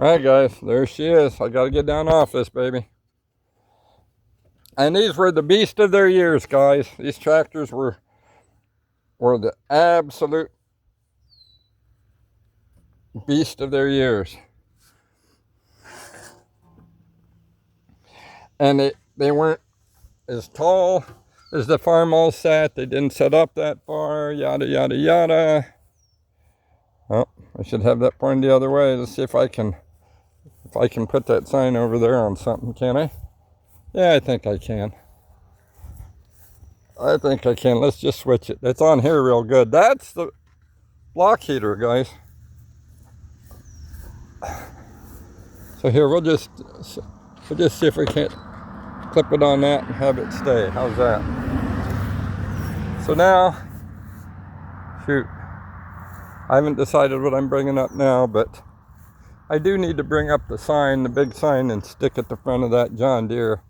Alright guys, there she is. I gotta get down off this baby. And these were the beast of their years, guys. These tractors were the absolute beast of their years. And they weren't as tall as the farm all sat. They didn't set up that far, yada yada yada. Oh, I should have that pointed the other way. Let's see if I can put that sign over there on something, can I? Yeah, I think I can. Let's just switch it. It's on here real good. That's the block heater, guys. So here, we'll just see if we can't clip it on that and have it stay. How's that? So now, shoot, I haven't decided what I'm bringing up now, but I do need to bring up the sign, the big sign, and stick at the front of that John Deere.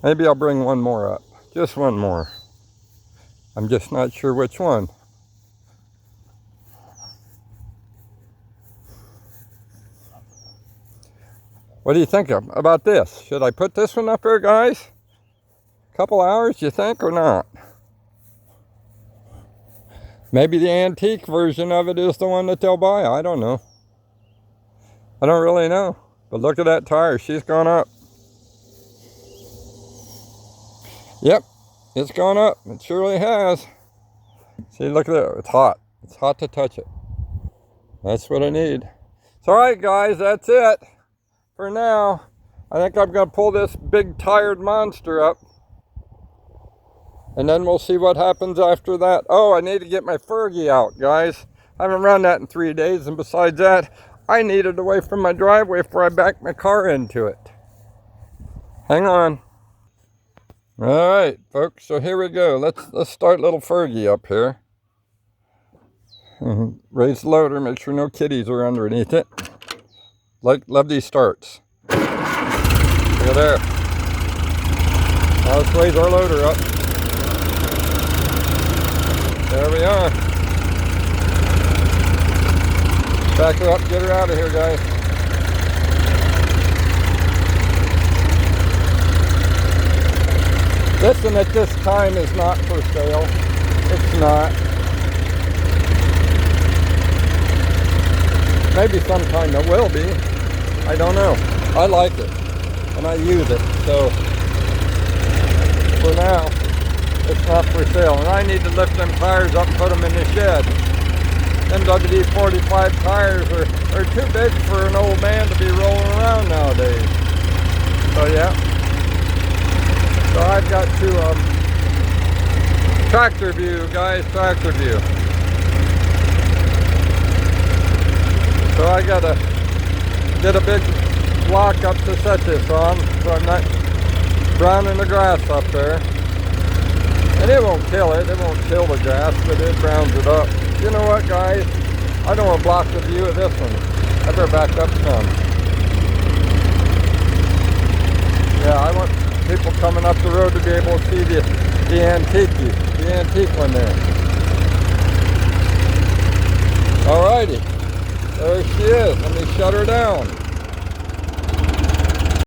Maybe I'll bring one more up, just one more. I'm just not sure which one. What do you think about this? Should I put this one up there, guys? A couple hours, you think, or not? Maybe the antique version of it is the one that they'll buy. I don't know. I don't really know. But look at that tire. She's gone up. Yep, it's gone up. It surely has. See, look at that. It's hot. It's hot to touch it. That's what I need. So, all right, guys, that's it for now. I think I'm going to pull this big tired monster up. And then we'll see what happens after that. Oh, I need to get my Fergie out, guys. I haven't run that in 3 days. And besides that, I need it away from my driveway before I back my car into it. Hang on. All right, folks. So here we go. Let's start little Fergie up here. Raise the loader. Make sure no kitties are underneath it. Love these starts. Look at there. Now let's raise our loader up. There we are. Back her up, get her out of here, guys. Listen, at this time is not for sale. It's not. Maybe sometime it will be. I don't know. I like it. And I use it. So, for now, it's not for sale. And I need to lift them tires up and put them in the shed. Them WD-45 tires are too big for an old man to be rolling around nowadays. So, yeah. So I've got to, tractor view, guys, tractor view. So I gotta get a big block up to set this on, so I'm not browning the grass up there. And it won't kill it won't kill the grass, but it browns it up. You know what, guys? I don't want to block the view of this one. I better back up some. Yeah, I want people coming up the road to be able to see the antique one there. Alrighty, there she is. Let me shut her down.